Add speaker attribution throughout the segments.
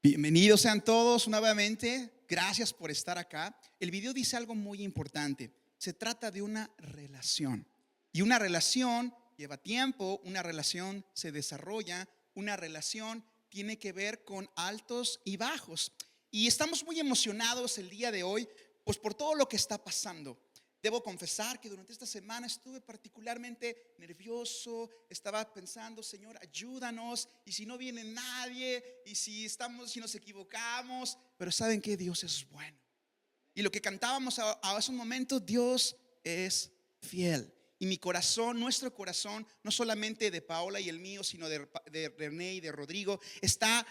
Speaker 1: Bienvenidos sean todos nuevamente. Gracias por estar acá. El video dice algo muy importante. Se trata de una relación. Y una relación lleva tiempo, una relación se desarrolla, una relación tiene que ver con altos y bajos. Y estamos muy emocionados el día de hoy, pues por todo lo que está pasando. Debo confesar que durante esta semana estuve particularmente nervioso, estaba pensando, Señor, ayúdanos, y si no viene nadie, y si nos equivocamos, pero ¿saben qué? Dios es bueno. Y lo que cantábamos hace un momento, Dios es fiel. Y mi corazón, nuestro corazón, no solamente de Paola y el mío, sino de René y de Rodrigo, está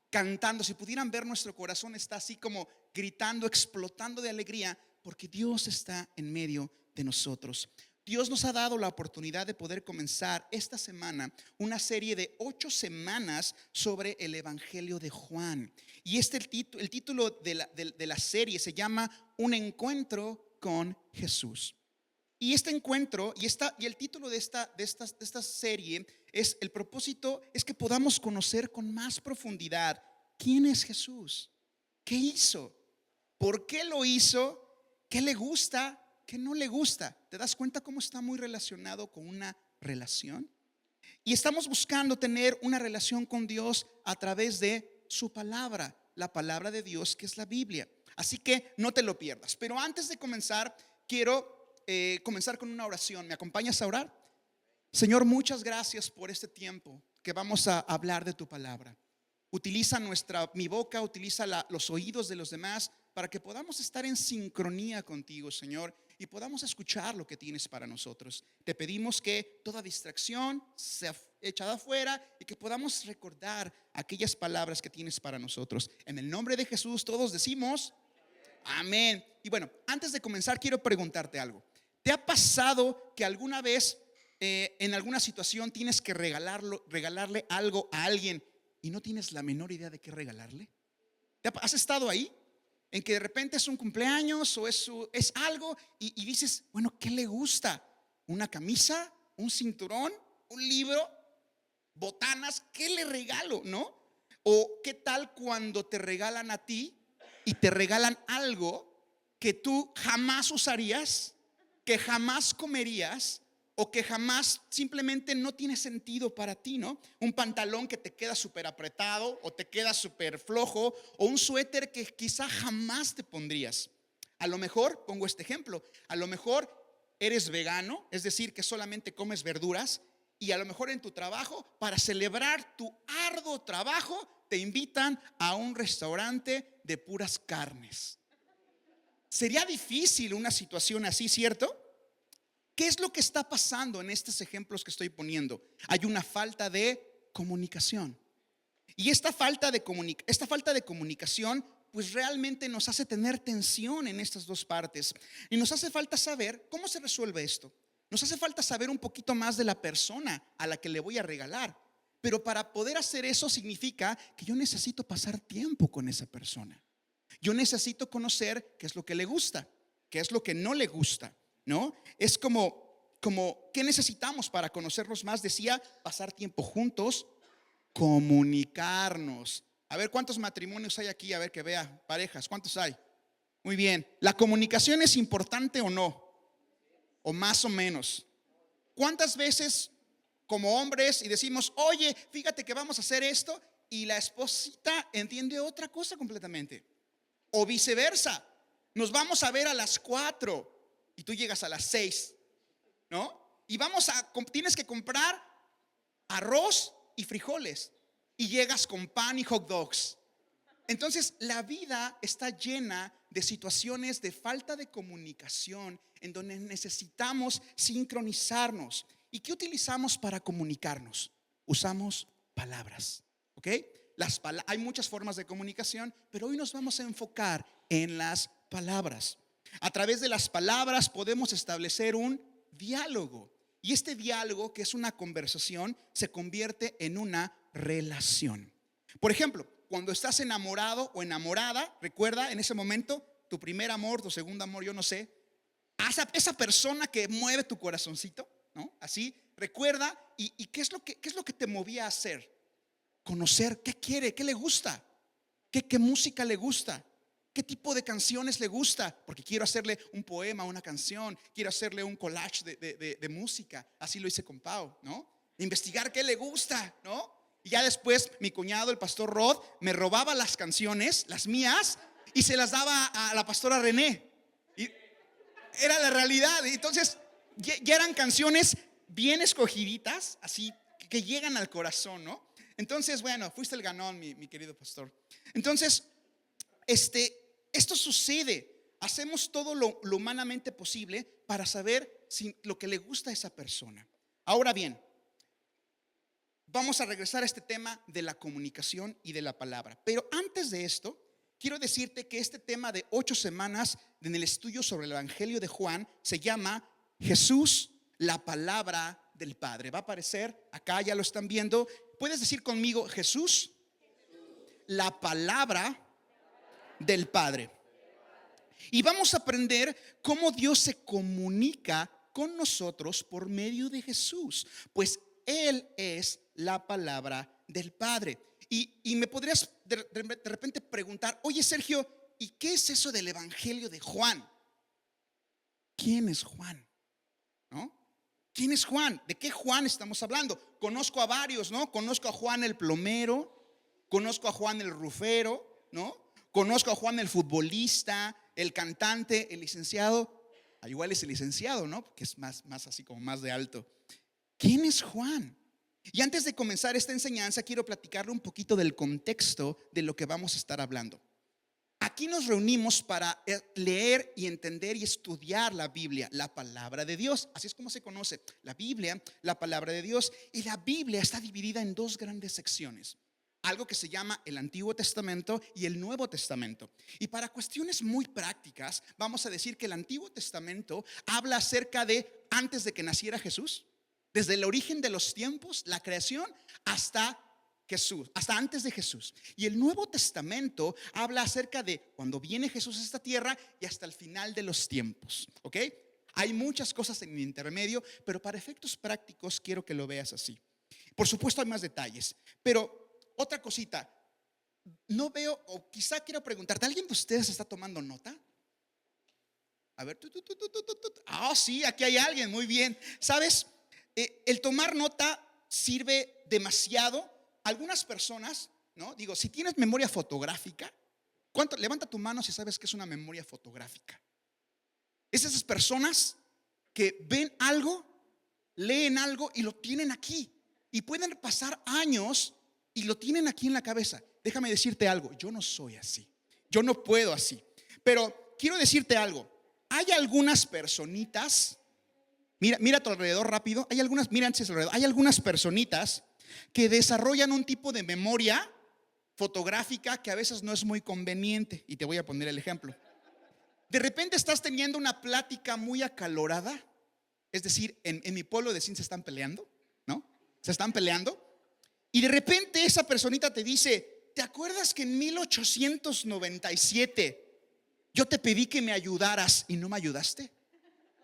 Speaker 1: cantando. Si pudieran ver, nuestro corazón está así como gritando, explotando de alegría, porque Dios está en medio de nosotros. Dios nos ha dado la oportunidad de poder comenzar esta semana una serie de 8 semanas sobre el Evangelio de Juan. Y el título de la serie se llama Un encuentro con Jesús. Y este encuentro y el título de esta serie es: el propósito es que podamos conocer con más profundidad quién es Jesús, qué hizo, por qué lo hizo, qué le gusta, qué no le gusta. ¿Te das cuenta cómo está muy relacionado con una relación? Y estamos buscando tener una relación con Dios a través de su palabra, la palabra de Dios, que es la Biblia. Así que no te lo pierdas. Pero antes de comenzar, quiero comenzar con una oración. ¿Me acompañas a orar? Señor, muchas gracias por este tiempo que vamos a hablar de tu palabra. Utiliza mi boca, utiliza los oídos de los demás para que podamos estar en sincronía contigo, Señor, y podamos escuchar lo que tienes para nosotros. Te pedimos que toda distracción sea echada afuera y que podamos recordar aquellas palabras que tienes para nosotros. En el nombre de Jesús todos decimos amén. Y bueno, antes de comenzar quiero preguntarte algo. ¿Te ha pasado que alguna vez en alguna situación tienes que regalarle algo a alguien y no tienes la menor idea de qué regalarle? ¿Has estado ahí? En que de repente es un cumpleaños o es algo y dices, bueno, ¿qué le gusta? ¿Una camisa? ¿Un cinturón? ¿Un libro? ¿Botanas? ¿Qué le regalo? ¿No? ¿O qué tal cuando te regalan a ti y te regalan algo que tú jamás usarías, que jamás comerías, o que jamás simplemente no tiene sentido para ti, ¿no? Un pantalón que te queda súper apretado o te queda súper flojo, o un suéter que quizá jamás te pondrías. A lo mejor, pongo este ejemplo, a lo mejor eres vegano, es decir, que solamente comes verduras, y a lo mejor en tu trabajo, para celebrar tu arduo trabajo, te invitan a un restaurante de puras carnes. Sería difícil una situación así, ¿cierto? ¿Qué es lo que está pasando en estos ejemplos que estoy poniendo? Hay una falta de comunicación. Y esta falta de comunicación pues realmente nos hace tener tensión en estas dos partes. Y nos hace falta saber cómo se resuelve esto. Nos hace falta saber un poquito más de la persona a la que le voy a regalar. Pero para poder hacer eso significa que yo necesito pasar tiempo con esa persona. Yo necesito conocer qué es lo que le gusta, qué es lo que no le gusta, ¿no? Es como ¿qué necesitamos para conocernos más? Decía, pasar tiempo juntos, comunicarnos. A ver, ¿cuántos matrimonios hay aquí? A ver, que vea, parejas, ¿cuántos hay? Muy bien. ¿La comunicación es importante o no? O más o menos. ¿Cuántas veces como hombres y decimos, oye, fíjate que vamos a hacer esto, y la esposita entiende otra cosa completamente? O viceversa, nos vamos a ver a las 4 y tú llegas a las 6, ¿no? Y tienes que comprar arroz y frijoles y llegas con pan y hot dogs. Entonces la vida está llena de situaciones de falta de comunicación en donde necesitamos sincronizarnos. ¿Y qué utilizamos para comunicarnos? Usamos palabras, ¿ok? Hay muchas formas de comunicación, pero hoy nos vamos a enfocar en las palabras. A través de las palabras podemos establecer un diálogo. Y este diálogo, que es una conversación, se convierte en una relación. Por ejemplo, cuando estás enamorado o enamorada, recuerda en ese momento tu primer amor, tu segundo amor, yo no sé, esa persona que mueve tu corazoncito, ¿no? Así, recuerda, y ¿qué es lo que te movía a hacer? Conocer qué quiere, qué le gusta. ¿Qué música le gusta? ¿Qué tipo de canciones le gusta? Porque quiero hacerle un poema, una canción, quiero hacerle un collage de música. Así lo hice con Pau, ¿no? Investigar qué le gusta, ¿no? Y ya después mi cuñado, el pastor Rod, me robaba las canciones, las mías, y se las daba a la pastora René. Y era la realidad. Entonces ya eran canciones bien escogiditas, así que llegan al corazón, ¿no? Entonces, bueno, fuiste el ganón, mi querido pastor. Entonces, esto sucede. Hacemos todo lo humanamente posible para saber si lo que le gusta a esa persona. Ahora bien, vamos a regresar a este tema de la comunicación y de la palabra. Pero antes de esto, quiero decirte que este tema de 8 semanas en el estudio sobre el Evangelio de Juan se llama Jesús, la palabra del Padre. Va a aparecer acá, ya lo están viendo. ¿Puedes decir conmigo, Jesús, la palabra del Padre? Y vamos a aprender cómo Dios se comunica con nosotros por medio de Jesús, pues Él es la palabra del Padre. Y me podrías de repente preguntar, oye Sergio, ¿y qué es eso del Evangelio de Juan? ¿Quién es Juan? ¿No? ¿Quién es Juan? ¿De qué Juan estamos hablando? Conozco a varios, ¿no? Conozco a Juan el plomero, conozco a Juan el rufero, ¿no? Conozco a Juan el futbolista, el cantante, el licenciado. Igual es el licenciado, ¿no? Porque es más así como más de alto. ¿Quién es Juan? Y antes de comenzar esta enseñanza, quiero platicarle un poquito del contexto de lo que vamos a estar hablando. Aquí nos reunimos para leer y entender y estudiar la Biblia, la palabra de Dios. Así es como se conoce la Biblia, la palabra de Dios. Y la Biblia está dividida en 2 grandes secciones. Algo que se llama el Antiguo Testamento y el Nuevo Testamento. Y para cuestiones muy prácticas, vamos a decir que el Antiguo Testamento habla acerca de antes de que naciera Jesús, desde el origen de los tiempos, la creación, hasta Jesús, hasta antes de Jesús. Y el Nuevo Testamento habla acerca de cuando viene Jesús a esta tierra y hasta el final de los tiempos, ¿ok? Hay muchas cosas en el intermedio, pero para efectos prácticos quiero que lo veas así. Por supuesto hay más detalles, pero otra cosita, no veo, o quizá quiero preguntarte, ¿alguien de ustedes está tomando nota? A ver, sí, aquí hay alguien, muy bien. ¿Sabes? El tomar nota sirve demasiado. Algunas personas, ¿no? Digo, si tienes memoria fotográfica, levanta tu mano si sabes que es una memoria fotográfica. Es esas personas que ven algo, leen algo y lo tienen aquí. Y pueden pasar años y lo tienen aquí en la cabeza. Déjame decirte algo, yo no soy así. Yo no puedo así. Pero quiero decirte algo. Hay algunas personitas, mira a tu alrededor rápido. Hay algunas personitas que desarrollan un tipo de memoria fotográfica que a veces no es muy conveniente. Y te voy a poner el ejemplo. De repente estás teniendo una plática muy acalorada. Es decir, en mi pueblo decían se están peleando, ¿no? Se están peleando. Y de repente esa personita te dice, ¿te acuerdas que en 1897 yo te pedí que me ayudaras y no me ayudaste?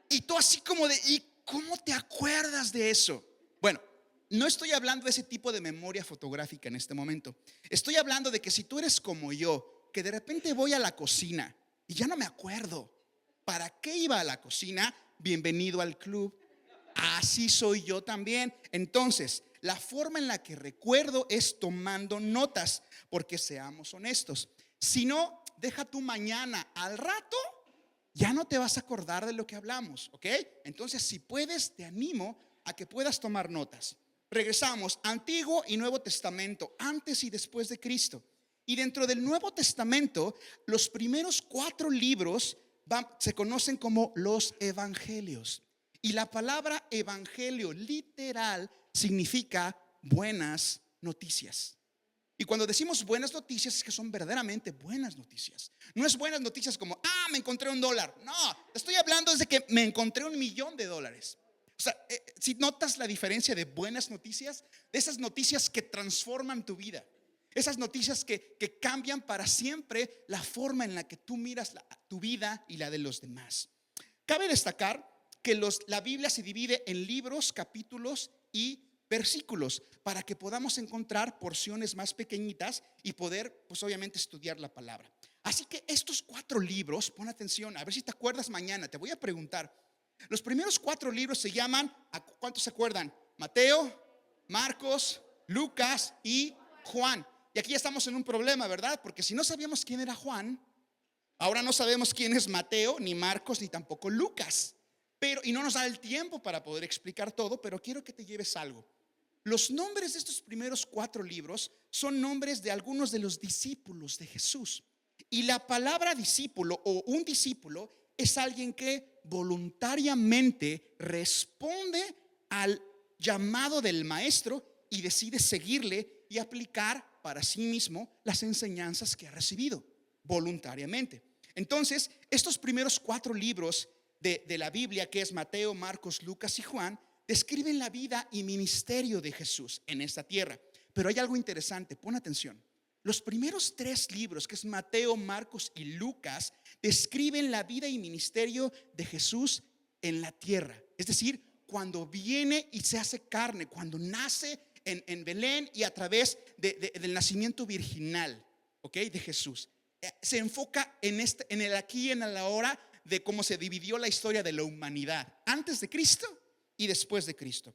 Speaker 1: Y tú así como de, ¿y cómo te acuerdas de eso? Bueno, no estoy hablando de ese tipo de memoria fotográfica en este momento. Estoy hablando de que si tú eres como yo, que de repente voy a la cocina y ya no me acuerdo para qué iba a la cocina, bienvenido al club. Así soy yo también. Entonces, la forma en la que recuerdo es tomando notas, porque seamos honestos. Si no, deja tú mañana, al rato, ya no te vas a acordar de lo que hablamos, ¿ok? Entonces, si puedes, te animo a que puedas tomar notas. Regresamos, Antiguo y Nuevo Testamento, antes y después de Cristo. Y dentro del Nuevo Testamento, los primeros 4 libros se conocen como los evangelios. Y la palabra evangelio literal significa buenas noticias. Y cuando decimos buenas noticias es que son verdaderamente buenas noticias. No es buenas noticias como, me encontré $1. No, estoy hablando desde que me encontré $1,000,000. O sea, si notas la diferencia de buenas noticias, de esas noticias que transforman tu vida, esas noticias que cambian para siempre la forma en la que tú miras tu vida y la de los demás. Cabe destacar que la Biblia se divide en libros, capítulos y versículos para que podamos encontrar porciones más pequeñitas y poder, pues obviamente, estudiar la palabra. Así que estos 4 libros, pon atención, a ver si te acuerdas mañana, te voy a preguntar. Los primeros 4 libros se llaman, ¿cuántos se acuerdan? Mateo, Marcos, Lucas y Juan. Y aquí ya estamos en un problema, ¿verdad? Porque si no sabíamos quién era Juan, ahora no sabemos quién es Mateo, ni Marcos, ni tampoco Lucas. Y no nos da el tiempo para poder explicar todo, pero quiero que te lleves algo. Los nombres de estos primeros 4 libros son nombres de algunos de los discípulos de Jesús. Y la palabra discípulo o un discípulo es alguien que voluntariamente responde al llamado del maestro y decide seguirle y aplicar para sí mismo las enseñanzas que ha recibido voluntariamente. Entonces, estos primeros 4 libros de la Biblia, que es Mateo, Marcos, Lucas y Juan, describen la vida y ministerio de Jesús en esta tierra. Pero hay algo interesante, pon atención. Los primeros 3 libros, que es Mateo, Marcos y Lucas, describen la vida y ministerio de Jesús en la tierra. Es decir, cuando viene y se hace carne, cuando nace en Belén y a través del nacimiento virginal, ¿ok? De Jesús. Se enfoca en el aquí y en el ahora de cómo se dividió la historia de la humanidad antes de Cristo y después de Cristo.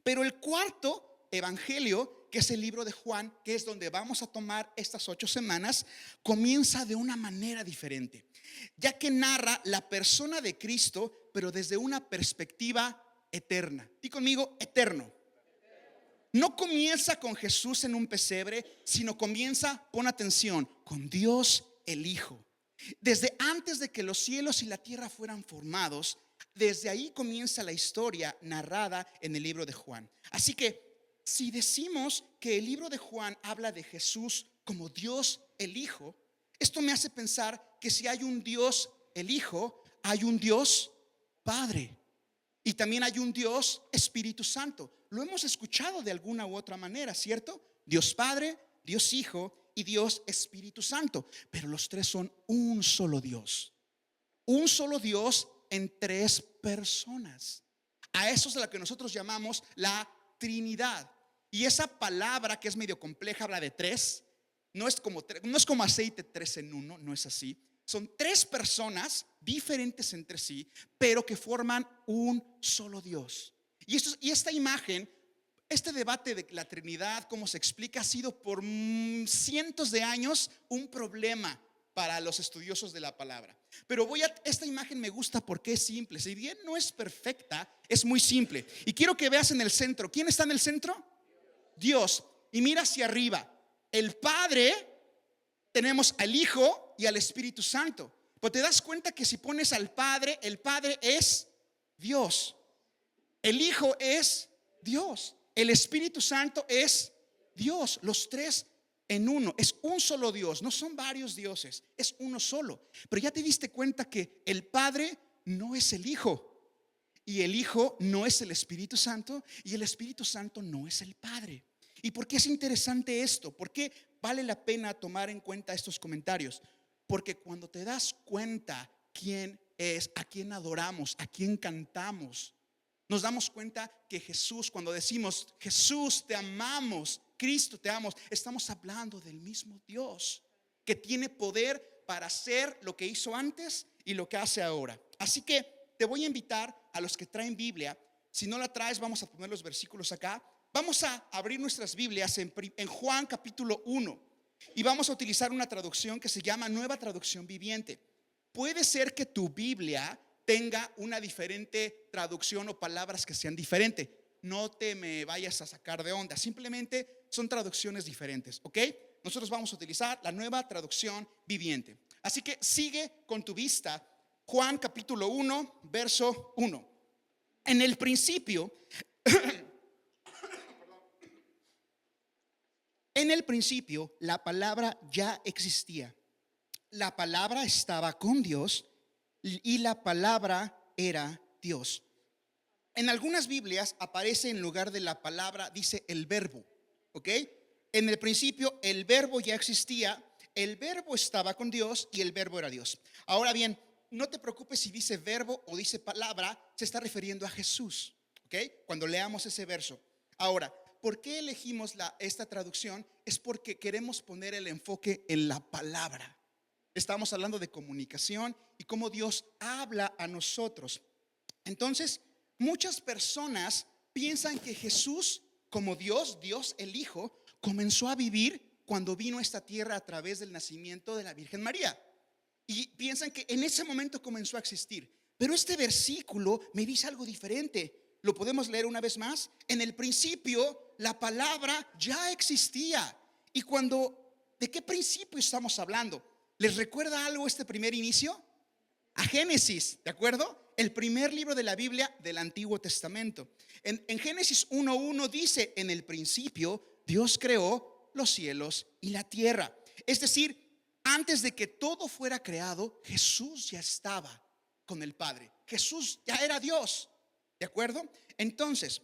Speaker 1: Pero el cuarto evangelio, que es el libro de Juan, que es donde vamos a tomar estas 8 semanas, comienza de una manera diferente, ya que narra la persona de Cristo, pero desde una perspectiva eterna. Di conmigo, eterno. No comienza con Jesús en un pesebre, sino comienza, pon atención, con Dios el Hijo. Desde antes de que los cielos y la tierra fueran formados, desde ahí comienza la historia narrada en el libro de Juan. Así que si decimos que el libro de Juan habla de Jesús como Dios el Hijo, esto me hace pensar que si hay un Dios el Hijo, hay un Dios Padre. Y también hay un Dios Espíritu Santo. Lo hemos escuchado de alguna u otra manera, ¿cierto? Dios Padre, Dios Hijo y Dios Espíritu Santo. Pero los 3 son un solo Dios. Un solo Dios en 3 personas. A eso es a lo que nosotros llamamos la Trinidad. Y esa palabra, que es medio compleja, habla de 3. No es como aceite 3 en 1, no es así. Son 3 personas diferentes entre sí, pero que forman un solo Dios. Y esta imagen, este debate de la Trinidad, cómo se explica, ha sido por cientos de años un problema para los estudiosos de la palabra. Pero esta imagen me gusta porque es simple. Si bien no es perfecta, es muy simple. Y quiero que veas en el centro. ¿Quién está en el centro? Dios. Y mira hacia arriba. El Padre, tenemos al Hijo y al Espíritu Santo. Pero te das cuenta que si pones al Padre, el Padre es Dios. El Hijo es Dios. El Espíritu Santo es Dios. Los 3 en uno. Es un solo Dios. No son varios dioses. Es uno solo. Pero ya te diste cuenta que el Padre no es el Hijo. Y el Hijo no es el Espíritu Santo. Y el Espíritu Santo no es el Padre. ¿Y por qué es interesante esto? ¿Por qué vale la pena tomar en cuenta estos comentarios? Porque cuando te das cuenta quién es, a quién adoramos, a quién cantamos, nos damos cuenta que Jesús, cuando decimos Jesús te amamos, Cristo te amamos, estamos hablando del mismo Dios que tiene poder para hacer lo que hizo antes y lo que hace ahora. Así que te voy a invitar a los que traen Biblia. Si no la traes, vamos a poner los versículos acá. Vamos a abrir nuestras Biblias en Juan capítulo 1 y vamos a utilizar una traducción que se llama Nueva Traducción Viviente. Puede ser que tu Biblia tenga una diferente traducción o palabras que sean diferentes. No te me vayas a sacar de onda, simplemente son traducciones diferentes, ¿ok? Nosotros vamos a utilizar la Nueva Traducción Viviente. Así que sigue con tu vista Juan capítulo 1, verso 1. En el principio En el principio, la palabra ya existía. La palabra estaba con Dios y la palabra era Dios. En algunas Biblias aparece en lugar de la palabra, dice el verbo, ¿ok? En el principio el verbo ya existía, el verbo estaba con Dios y el verbo era Dios. Ahora bien, no te preocupes si dice verbo o dice palabra, se está refiriendo a Jesús, ¿ok? Cuando leamos ese verso. Ahora, ¿por qué elegimos esta traducción? Es porque queremos poner el enfoque en la palabra. Estamos hablando de comunicación y cómo Dios habla a nosotros. Entonces, muchas personas piensan que Jesús, como Dios, Dios el Hijo, comenzó a vivir cuando vino a esta tierra a través del nacimiento de la Virgen María. Y piensan que en ese momento comenzó a existir. Pero este versículo me dice algo diferente. Lo podemos leer una vez más. En el principio, la palabra ya existía. Y ¿de qué principio estamos hablando? ¿Les recuerda algo este primer inicio? A Génesis, ¿de acuerdo? El primer libro de la Biblia del Antiguo Testamento. En Génesis 1:1 dice: en el principio Dios creó los cielos y la tierra. Es decir, antes de que todo fuera creado, Jesús ya estaba con el Padre. Jesús ya era Dios, ¿de acuerdo? Entonces,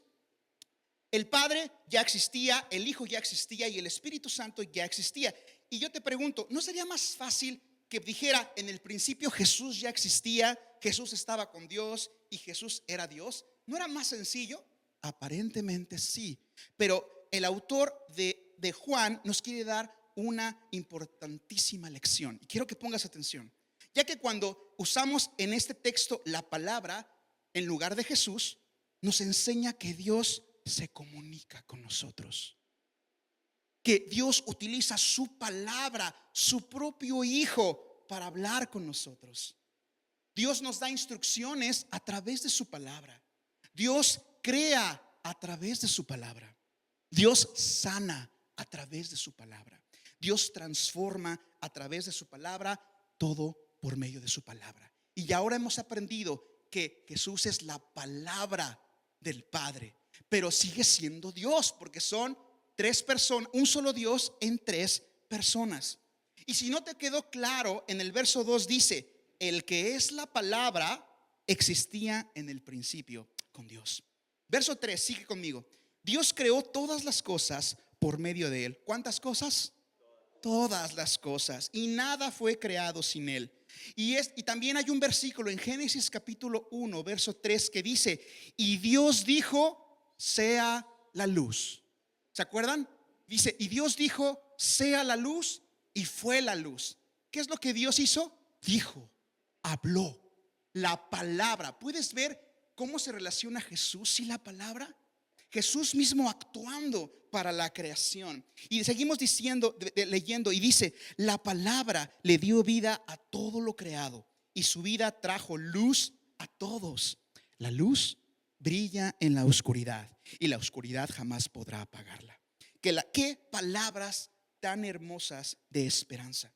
Speaker 1: el Padre ya existía, el Hijo ya existía y el Espíritu Santo ya existía. Y yo te pregunto, ¿no sería más fácil que dijera: en el principio Jesús ya existía, Jesús estaba con Dios y Jesús era Dios? ¿No era más sencillo? Aparentemente sí, pero el autor de Juan nos quiere dar una importantísima lección. Y quiero que pongas atención, ya que cuando usamos en este texto la palabra en lugar de Jesús, nos enseña que Dios se comunica con nosotros, que Dios utiliza su palabra, su propio Hijo, para hablar con nosotros. Dios nos da instrucciones a través de su palabra. Dios crea a través de su palabra. Dios sana a través de su palabra. Dios transforma a través de su palabra, todo por medio de su palabra. Y ahora hemos aprendido que Jesús es la palabra del Padre, pero sigue siendo Dios, porque son tres personas, un solo Dios en tres personas. Y si no te quedó claro, en el verso 2 dice: el que es la palabra existía en el principio con Dios. Verso 3, sigue conmigo. Dios creó todas las cosas por medio de él. ¿Cuántas cosas? Todas las cosas, y nada fue creado sin él. Y también hay un versículo en Génesis capítulo 1 verso 3 que dice: y Dios dijo: sea la luz. ¿Se acuerdan? Dice: y Dios dijo: sea la luz, y fue la luz. ¿Qué es lo que Dios hizo? Dijo, habló. La palabra. ¿Puedes ver cómo se relaciona Jesús y la palabra? Jesús mismo actuando para la creación. Y seguimos diciendo, leyendo, y dice: la palabra le dio vida a todo lo creado, y su vida trajo luz a todos. La luz brilla en la oscuridad, y la oscuridad jamás podrá apagarla. Qué palabras tan hermosas de esperanza.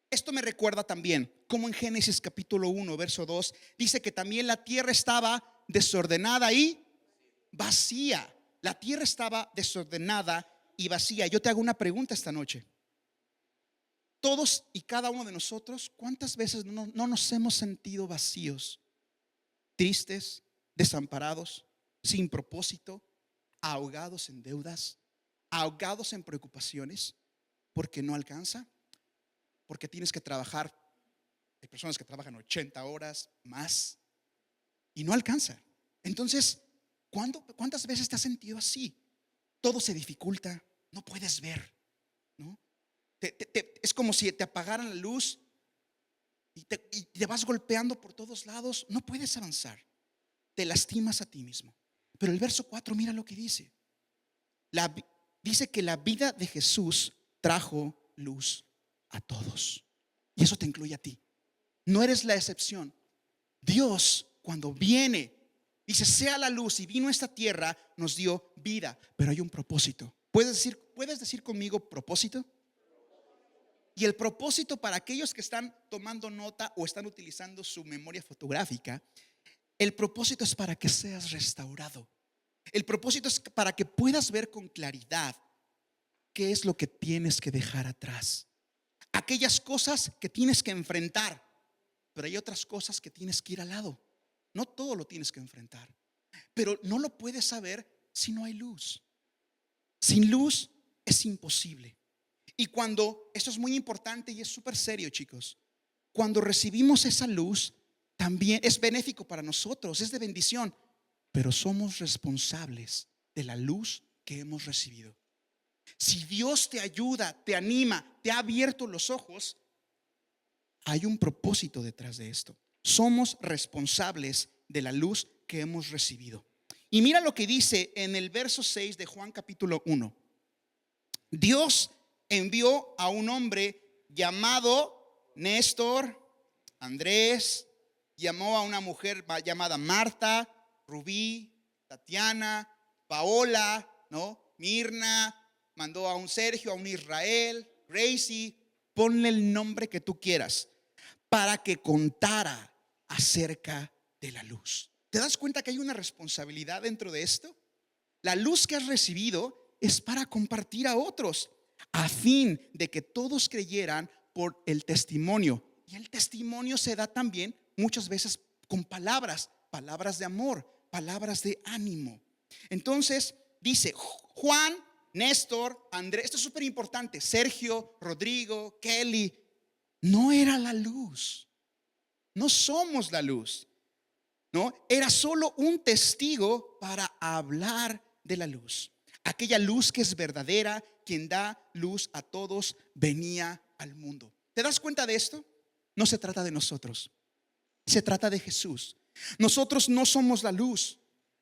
Speaker 1: Esto me recuerda también como en Génesis capítulo 1 verso 2 dice que también la tierra estaba desordenada y vacía. La tierra estaba desordenada y vacía. Yo te hago una pregunta esta noche. Todos y cada uno de nosotros, ¿cuántas veces no nos hemos sentido vacíos, tristes, desamparados, sin propósito, ahogados en deudas, ahogados en preocupaciones? Porque no alcanza, porque tienes que trabajar. Hay personas que trabajan 80 horas más y no alcanza. Entonces, ¿cuántas veces te has sentido así? Todo se dificulta, no puedes ver, ¿no? Es como si te apagaran la luz y te vas golpeando por todos lados, no puedes avanzar, te lastimas a ti mismo. Pero el verso 4, mira lo que dice. Dice que la vida de Jesús trajo luz a todos, y eso te incluye a ti. No eres la excepción. Dios, cuando viene, dice: sea la luz, y vino a esta tierra, nos dio vida, pero hay un propósito. ¿Puedes decir conmigo propósito? Y el propósito, para aquellos que están tomando nota o están utilizando su memoria fotográfica, el propósito es para que seas restaurado. El propósito es para que puedas ver con claridad qué es lo que tienes que dejar atrás. Aquellas cosas que tienes que enfrentar, pero hay otras cosas que tienes que ir al lado. No todo lo tienes que enfrentar, pero no lo puedes saber si no hay luz. Sin luz es imposible. Y esto es muy importante y es súper serio, chicos. Cuando recibimos esa luz, también es benéfico para nosotros, es de bendición, pero somos responsables de la luz que hemos recibido. Si Dios te ayuda, te anima, te ha abierto los ojos, hay un propósito detrás de esto. Somos responsables de la luz que hemos recibido. Y mira lo que dice en el verso 6 de Juan capítulo 1. Dios envió a un hombre llamado Néstor, Andrés, llamó a una mujer llamada Marta, Rubí, Tatiana, Paola, ¿no? Mirna, mandó a un Sergio, a un Israel, Gracie, ponle el nombre que tú quieras, para que contara acerca de la luz. ¿Te das cuenta que hay una responsabilidad dentro de esto? La luz que has recibido es para compartir a otros, a fin de que todos creyeran por el testimonio. Y el testimonio se da también muchas veces con palabras de amor, palabras de ánimo. Entonces dice Juan, Néstor, Andrés, esto es súper importante, Sergio, Rodrigo, Kelly, no era la luz, no somos la luz, ¿no? Era solo un testigo para hablar de la luz. Aquella luz que es verdadera, quien da luz a todos, venía al mundo. ¿Te das cuenta de esto? No se trata de nosotros, se trata de Jesús. Nosotros no somos la luz.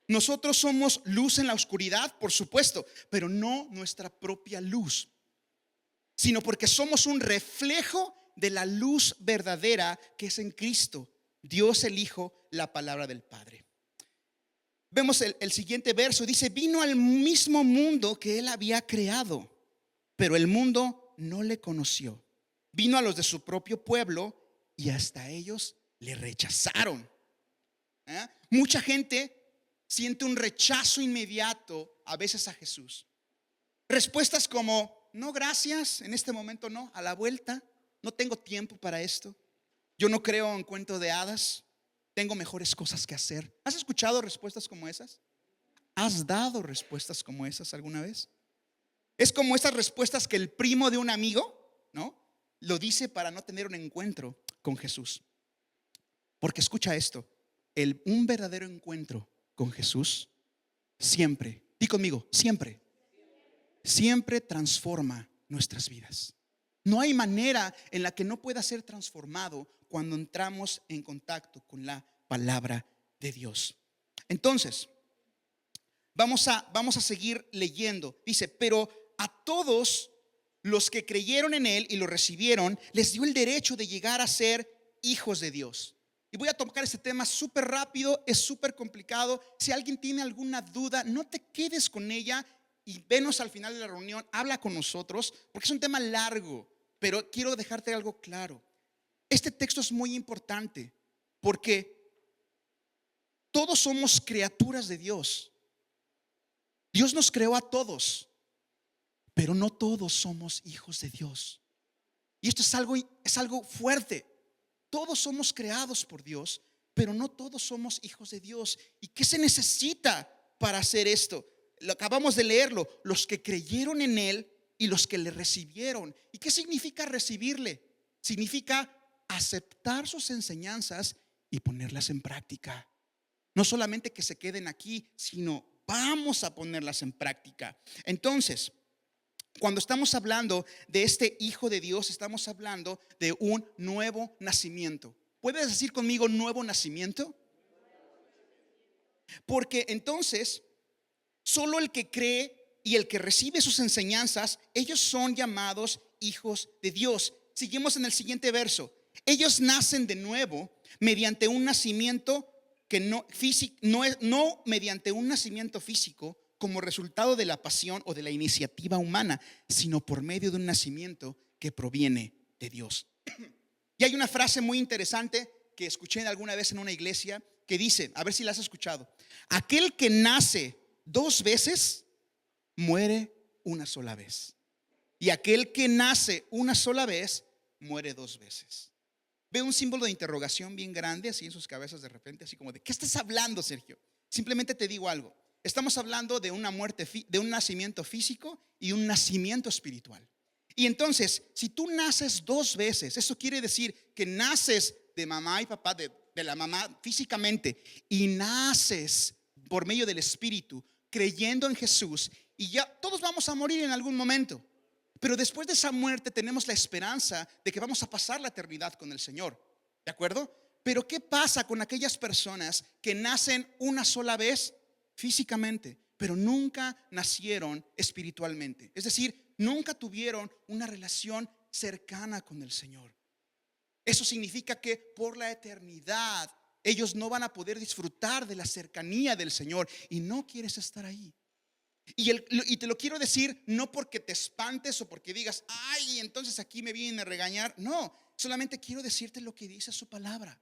Speaker 1: Nosotros somos luz en la oscuridad, por supuesto, pero no nuestra propia luz, sino porque somos un reflejo de la luz verdadera que es en Cristo, Dios el Hijo, la palabra del Padre. Vemos el siguiente verso, dice: vino al mismo mundo que él había creado, pero el mundo no le conoció. Vino a los de su propio pueblo y hasta ellos le rechazaron. Mucha gente siente un rechazo inmediato a veces a Jesús. Respuestas como: no, gracias, en este momento no, a la vuelta, no tengo tiempo para esto. Yo no creo en cuento de hadas, tengo mejores cosas que hacer. ¿Has escuchado respuestas como esas? ¿Has dado respuestas como esas alguna vez? Es como esas respuestas que el primo de un amigo, ¿no?, lo dice para no tener un encuentro con Jesús. Porque escucha esto, un verdadero encuentro con Jesús siempre, di conmigo, siempre transforma nuestras vidas. No hay manera en la que no pueda ser transformado cuando entramos en contacto con la palabra de Dios. Entonces, vamos a seguir leyendo. Dice: pero a todos los que creyeron en él y lo recibieron, les dio el derecho de llegar a ser hijos de Dios. Y voy a tocar este tema súper rápido, es súper complicado. Si alguien tiene alguna duda, no te quedes con ella y venos al final de la reunión, habla con nosotros, porque es un tema largo, pero quiero dejarte algo claro. Este texto es muy importante porque todos somos criaturas de Dios. Dios nos creó a todos, pero no todos somos hijos de Dios. Y esto es algo fuerte. Todos somos creados por Dios, pero no todos somos hijos de Dios. ¿Y qué se necesita para hacer esto? Lo acabamos de leerlo: los que creyeron en él y los que le recibieron. ¿Y qué significa recibirle? Significa aceptar sus enseñanzas y ponerlas en práctica. No solamente que se queden aquí, sino vamos a ponerlas en práctica. Entonces, cuando estamos hablando de este Hijo de Dios, estamos hablando de un nuevo nacimiento. ¿Puedes decir conmigo nuevo nacimiento? Porque entonces, solo el que cree y el que recibe sus enseñanzas, ellos son llamados hijos de Dios. Seguimos en el siguiente verso. Ellos nacen de nuevo mediante un nacimiento que no mediante un nacimiento físico, como resultado de la pasión o de la iniciativa humana, sino por medio de un nacimiento que proviene de Dios. Y hay una frase muy interesante que escuché alguna vez en una iglesia que dice, a ver si la has escuchado: aquel que nace 2 veces muere una sola vez, y aquel que nace una sola vez muere 2 veces. Veo un símbolo de interrogación bien grande así en sus cabezas de repente, así como de: ¿qué estás hablando, Sergio? Simplemente te digo algo. Estamos hablando de una muerte, de un nacimiento físico y un nacimiento espiritual. Y entonces, si tú naces 2 veces, eso quiere decir que naces de mamá y papá, de la mamá físicamente, y naces por medio del Espíritu, creyendo en Jesús, y ya todos vamos a morir en algún momento. Pero después de esa muerte tenemos la esperanza de que vamos a pasar la eternidad con el Señor. ¿De acuerdo? Pero ¿qué pasa con aquellas personas que nacen una sola vez físicamente, pero nunca nacieron espiritualmente? Es decir, nunca tuvieron una relación cercana con el Señor. Eso significa que por la eternidad ellos no van a poder disfrutar de la cercanía del Señor, y no quieres estar ahí. Y te lo quiero decir no porque te espantes o porque digas, ay, entonces aquí me vienen a regañar. No, solamente quiero decirte lo que dice su palabra.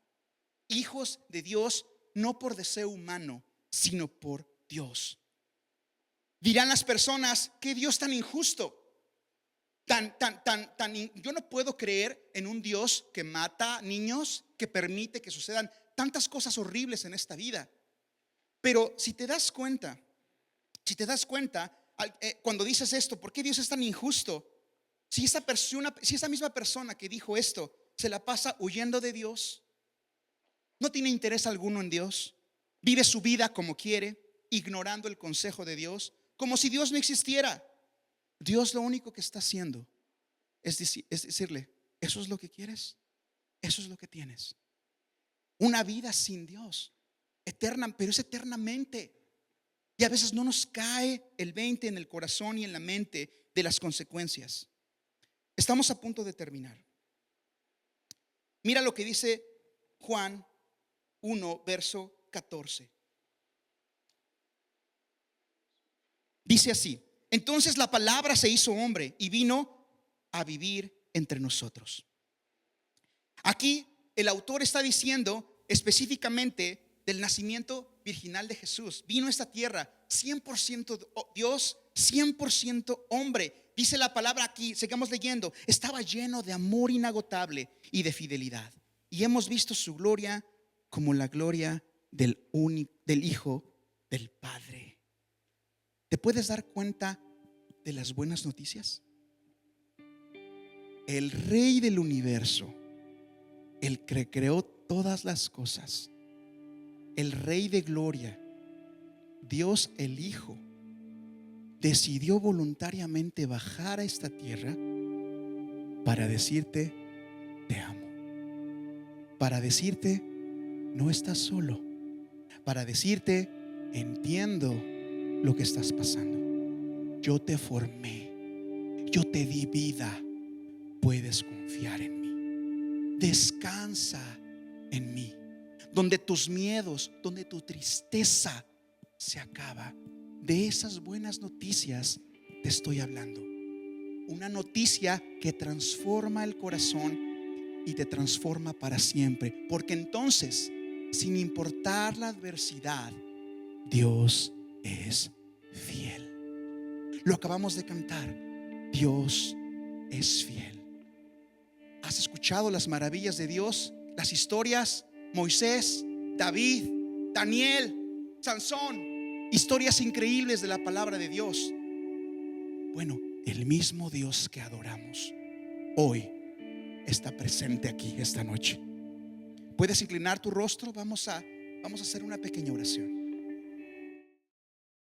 Speaker 1: Hijos de Dios, no por deseo humano, sino por Dios. Dirán las personas, qué Dios tan injusto. Yo no puedo creer en un Dios que mata niños, que permite que sucedan tantas cosas horribles en esta vida. Pero si te das cuenta, cuando dices esto, ¿por qué Dios es tan injusto? Si esa misma persona que dijo esto se la pasa huyendo de Dios, no tiene interés alguno en Dios, vive su vida como quiere, ignorando el consejo de Dios, como si Dios no existiera. Dios lo único que está haciendo es decirle, ¿eso es lo que quieres? Eso es lo que tienes. Una vida sin Dios, eterna, pero es eternamente. Y a veces no nos cae el 20 en el corazón y en la mente de las consecuencias. Estamos a punto de terminar. Mira lo que dice Juan 1, verso 14. Dice así: entonces la palabra se hizo hombre y vino a vivir entre nosotros. Aquí el autor está diciendo específicamente del nacimiento virginal de Jesús. Vino a esta tierra 100% Dios, 100% hombre. Dice la palabra aquí, sigamos leyendo, estaba lleno de amor inagotable y de fidelidad. Y hemos visto su gloria como la gloria del Hijo del Padre. ¿Te puedes dar cuenta de las buenas noticias? El Rey del universo, el que creó todas las cosas, el Rey de gloria, Dios el Hijo, decidió voluntariamente bajar a esta tierra para decirte, te amo. Para decirte, no estás solo. Para decirte, entiendo lo que estás pasando. Yo te formé, yo te di vida. Puedes confiar en mí. Descansa en mí. Donde tus miedos, donde tu tristeza se acaba. De esas buenas noticias te estoy hablando. Una noticia que transforma el corazón y te transforma para siempre. Porque entonces, sin importar la adversidad, Dios es fiel. Lo acabamos de cantar. Dios es fiel. ¿Has escuchado las maravillas de Dios? Las historias, Moisés, David, Daniel, Sansón, historias increíbles de la palabra de Dios. Bueno, el mismo Dios que adoramos hoy está presente aquí esta noche. ¿Puedes inclinar tu rostro? Vamos a hacer una pequeña oración.